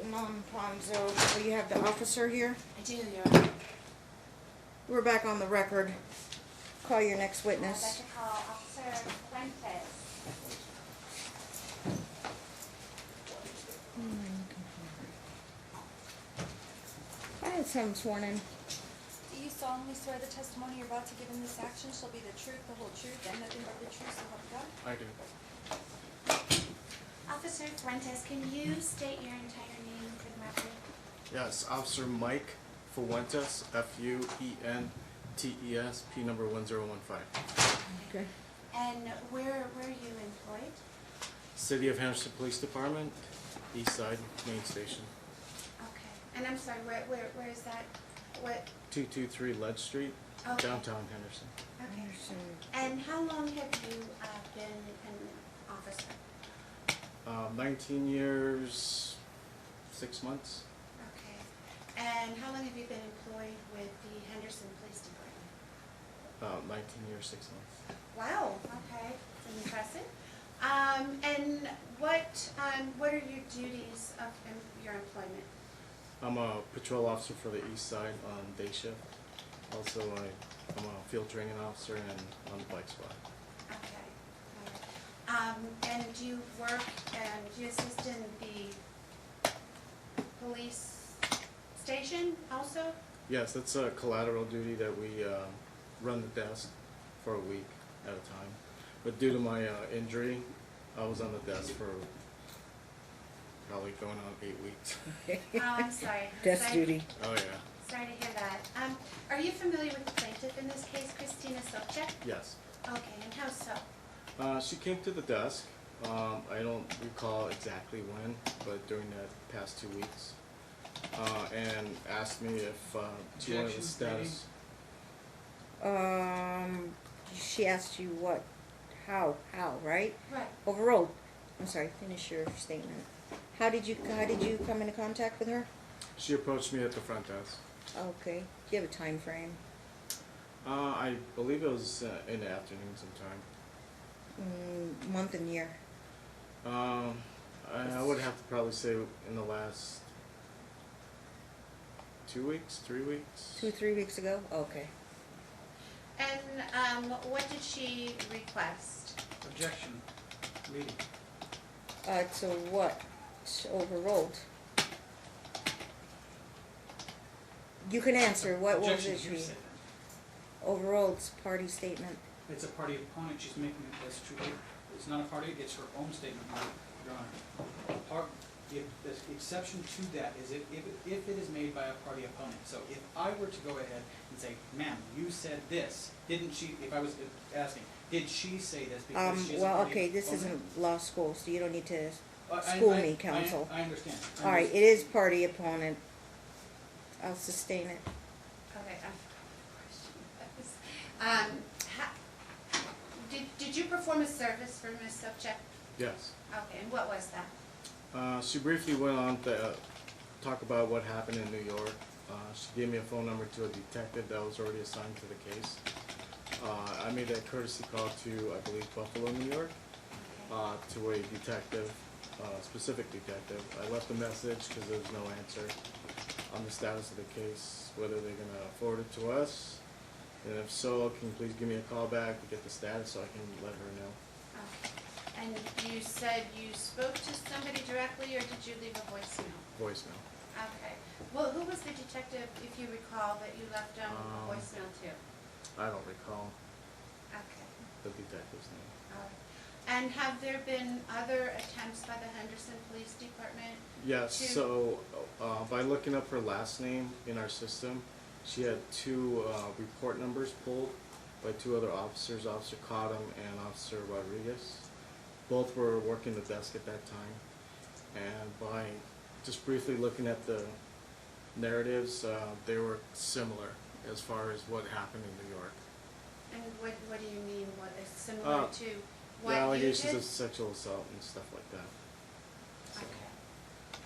Non-Ponzo. Oh, you have the officer here? I do, Your Honor. We're back on the record. Call your next I'd witness. like to call Officer Fuentes. I had some sworn in. Do you solemnly swear the testimony you're about to give in this action shall be the truth, the whole truth, and nothing but the truth, so help you God? I do. Officer Fuentes, can you state your entire name for the record? Yes, Officer Mike Fuentes, Fuentes, P number 1015. Okay. And where are you employed? City of Henderson Police Department, East Side, Main Station. Okay. And I'm sorry, where is that? What? 223 Ledge Street, Okay. downtown Henderson. Okay. Henderson. And how long have you been an officer? 19 years, 6 months. Okay. And how long have you been employed with the Henderson Police Department? 19 years, 6 months. Wow, okay, that's impressive. And what are your duties of your employment? I'm a patrol officer for the East Side on day shift. Also, I'm a field training officer and on the bike squad. Okay. All right. And do you work and do you assist in the police station also? Yes, that's a collateral duty that we run the desk for a week at a time. But due to my injury, I was on the desk for probably going on 8 weeks. Oh, I'm sorry. Desk Sorry- duty. Oh yeah, Sorry to hear that. Are you familiar with the plaintiff in this case, Christina Sobczyk? yes. Okay, and how so? She came to the desk. I don't recall exactly when, but during that past 2 weeks, and asked me if she wanted the status. She asked you what, how, right? Right. Overruled. I'm sorry, finish your statement. How did you come into contact with her? She approached me at the front desk. Okay. Do you have a time frame? I believe it was in the afternoon sometime. Month and year. I would have to probably say in the last 2 weeks, 3 weeks. 2-3 weeks ago? Okay. And what did she request? Objection. Meeting. So what? Overruled. You can answer. What was Objection it? to your statement. Overruled's party statement. It's a party opponent, she's making it, that's true. It's not a party, it's her own statement, Your Honor. The exception to that is if it is made by a party opponent. So if I were to go ahead and say, ma'am, you said this, didn't she, if I was asking, did she say this because she's a Well, party okay, this opponent? isn't law school, so you don't need to I school me, counsel. I understand. All right, it is party opponent. I'll sustain it. Okay, I forgot what question. Did you perform a service for Ms. Sobczyk? Yes. Okay, and what was that? She briefly went on to talk about what happened in New York. She gave me a phone number to a detective that was already assigned to the case. I made a courtesy call to, I believe, Buffalo, New York, Okay. to a detective, specific detective. I left a message because there was no answer on the status of the case, whether they're going to forward it to us, and if so, can you please give me a call back to get the status so I can let her know. Okay. And you said you spoke to somebody directly, or did you leave a voicemail? Voicemail. Okay. Well, who was the detective, if you recall, that you left a voicemail to? I don't recall Okay. the detective's name. All right. And have there been other attempts by the Henderson Police Department? Yes, to- so by looking up her last name in our system, she had 2 report numbers pulled by 2 other officers, Officer Cottom and Officer Rodriguez. Both were working the desk at that time, and by just briefly looking at the narratives, they were similar as far as what happened in New York. And what do you mean, what is similar to The what you allegations did? of sexual assault and stuff like that. So,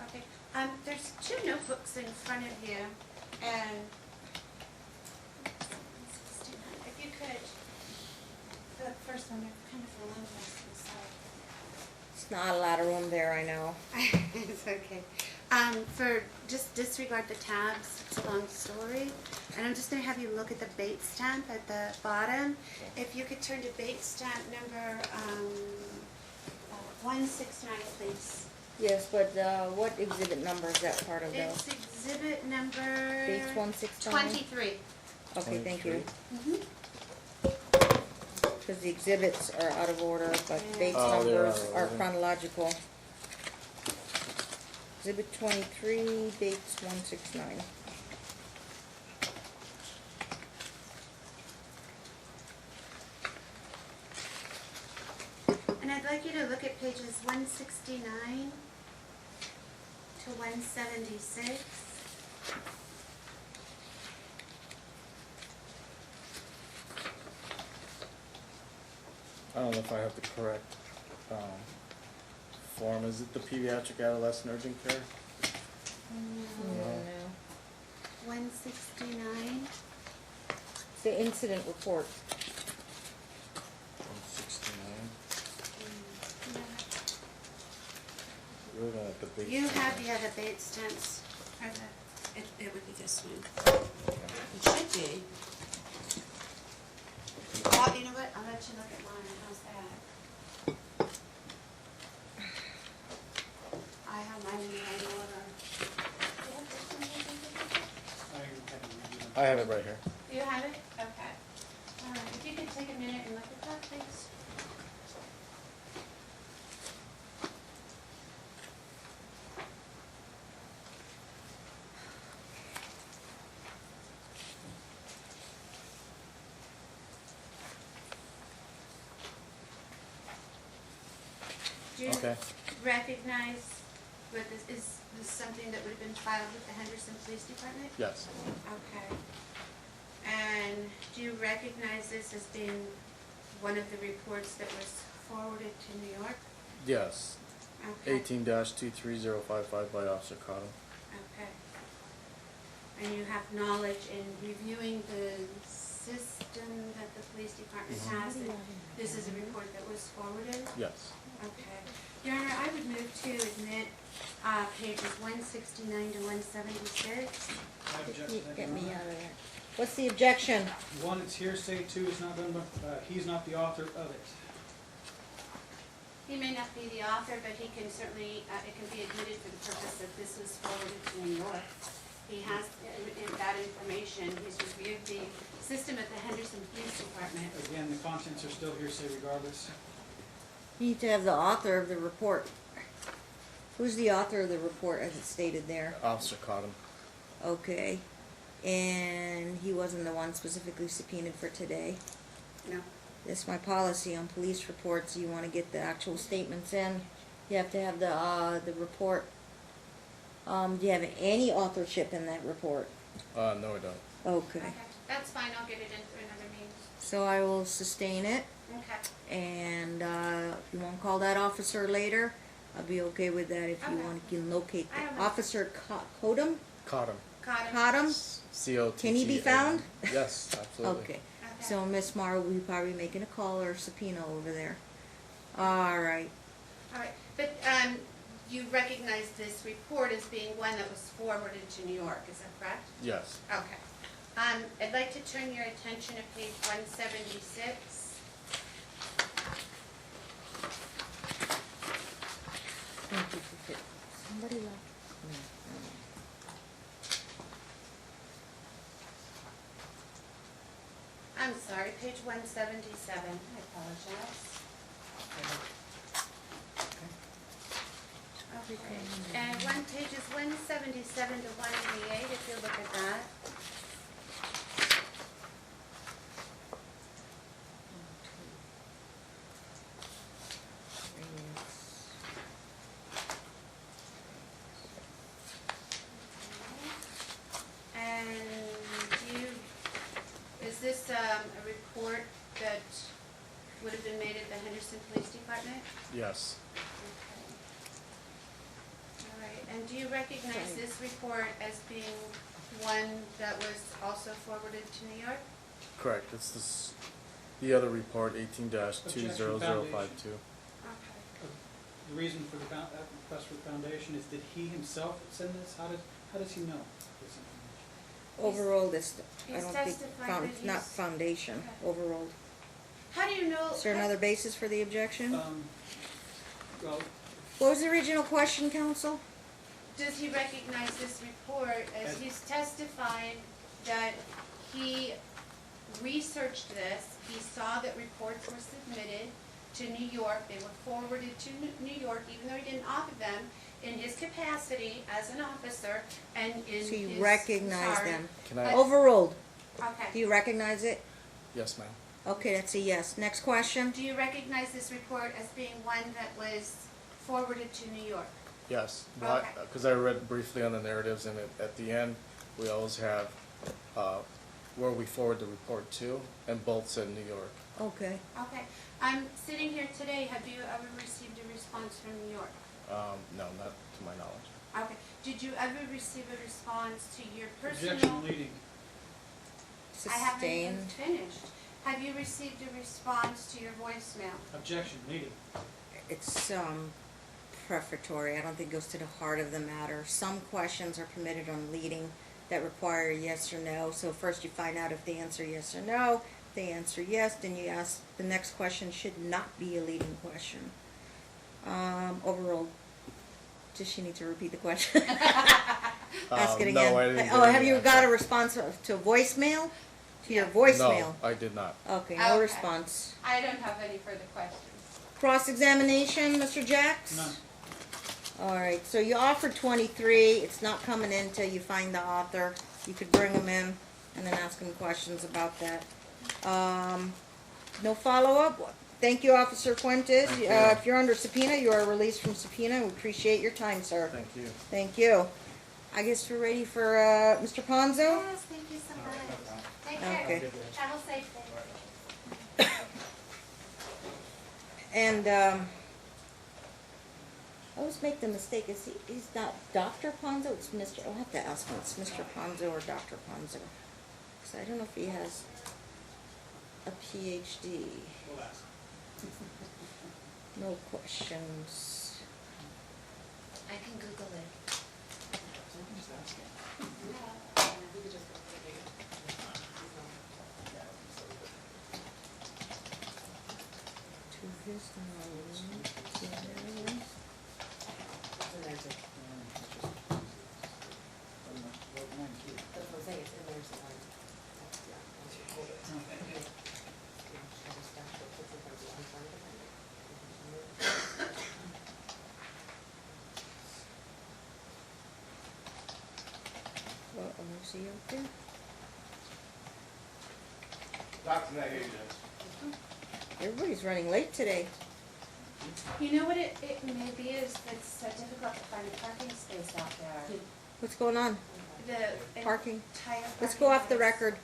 Okay. Okay. There's 2 notebooks in front of you, and if you could, the first one, they're kind of voluminous inside. It's not a lot of room there, I know. It's okay. Just disregard the tabs, it's a long story. And I'm just gonna have you look at the bait stamp at the bottom. If you could turn to bait stamp number, 169, please. Yes, but, what exhibit number is that part of though? It's exhibit number. Page 169? 23. Okay, thank you. 23. Because the exhibits are out of order, but base Oh, they're numbers out of are order. chronological. Exhibit 23, dates 169. And I'd like you to look at pages 169 to 176. I don't know if I have the correct form. Is it the pediatric adolescent urgent care? No. 169. It's the incident report. 169. We're looking at the big. You thing. have, yeah, the bait stamps, or it would be this one. Okay. It should be. Oh, you know what, I'll let you look at mine, how's that? I have mine in the right order. I have it right here. You have it? Okay. All right, if you could take a minute and look at that, please. Do you Okay. recognize, what this, is this something that would have been filed with the Henderson Police Department? Yes. Okay. And do you recognize this as being one of the reports that was forwarded to New York? Yes. Okay. 18-23055 by Officer Cotton. Okay. And you have knowledge in reviewing the system that the police department has, that this is a report that was forwarded? Yes. Okay. Your Honor, I would move to admit pages 169 to 176. I object to that, Get Your me Honor. out of there. What's the objection? One, it's hearsay. Two, it's not done by, he's not the author of it. He may not be the author, but he can certainly, it can be admitted for the purpose that this was forwarded to New York. He has that information. He's reviewed the system at the Henderson Police Department. Again, the contents are still hearsay regardless. You need to have the author of the report. Who's the author of the report as it's stated there? Officer Cotton. Okay. And he wasn't the one specifically subpoenaed for today. No. This is my policy on police reports. You want to get the actual statements in, you have to have the report. Do you have any authorship in that report? No, I don't. Okay. Okay, that's fine. I'll get it in through another means. So I will sustain it, Okay. and if you want to call that officer later, I'll be okay with that if you Okay. want to locate I don't the know. Officer Cotton. Cotton. Got it. Cotton? COTT. Can he be found? Yes, absolutely. Okay. Okay. So Miss Mara will be probably making a call or a subpoena over there. All right. All right, but you recognize this report as being one that was forwarded to New York, is that correct? Yes. Okay. I'd like to turn your attention to page 176. Thank you for fit. Somebody left. No. I'm sorry, page 177. I apologize. Okay, and pages 177 to 188, if you look at that. And is this a report that would have been made at the Henderson Police Department? Yes. Okay. All right, and do you recognize this report as being one that was also forwarded to New York? Correct. It's this. The other report, 18-20052. Okay. the reason for the request for the foundation is, did he himself send this? How does he know this information? Overruled, it's, I He's don't think, testified found, that it's not he's- foundation, Okay. overruled. How do you know? Is there another basis for the objection? Well, What was the original question, counsel? Does he recognize this report as he's testified that he researched this, he saw that reports were submitted to New York, they were forwarded to New York, even though he didn't author them, in his capacity as an officer and in his. So you recognize sorry. them. Can I? Overruled. Do Okay. you recognize it? Yes, ma'am. Okay, that's a yes. Next question? Do you recognize this report as being one that was forwarded to New York? Yes. Okay. Because I read briefly on the narratives, and at the end, we always have where we forward the report to, and both said New York. Okay. Okay. I'm sitting here today, have you ever received a response from New York? No, not to my knowledge. Okay. Did you ever receive a response to your personal? objection leading. I haven't even Sustained. finished. Have you received a response to your voicemail? Objection leading. It's, prefatory. I don't think it goes to the heart of the matter. Some questions are permitted on leading that require a yes or no. So first you find out if they answer yes or no. If they answer yes, then you ask, the next question should not be a leading question. Overruled. Does she need to repeat the question? Ask it again. No, I didn't. Oh, get have any you answer. got a response to voicemail? To your voicemail? No, I did not. Okay, no Okay. response. I don't have any further questions. Cross-examination, Mr. Jacks? None. All right, so you offered 23. It's not coming in till you find the author. You could bring them in and then ask them questions about that. No follow-up? Thank you, Officer Fuentes. Thank you. If you're under subpoena, you are released from subpoena. We appreciate your time, sir. Thank you. Thank you. I guess we're ready for Mr. Ponzo? Yes, thank you so much. Take care. Okay. Travel safely. And I always make the mistake, he's not Dr. Ponzo, it's Mr., I'll have to ask him, it's Mr. Ponzo or Dr. Ponzo. Because I don't know if he has a PhD. We'll ask. No questions. I can Google it. Just ask him. To his knowledge, is he out there? Everybody's running late today. You know what it may be is it's difficult to find a parking space out there. What's going on? The Parking. entire Let's parking go off the place. record.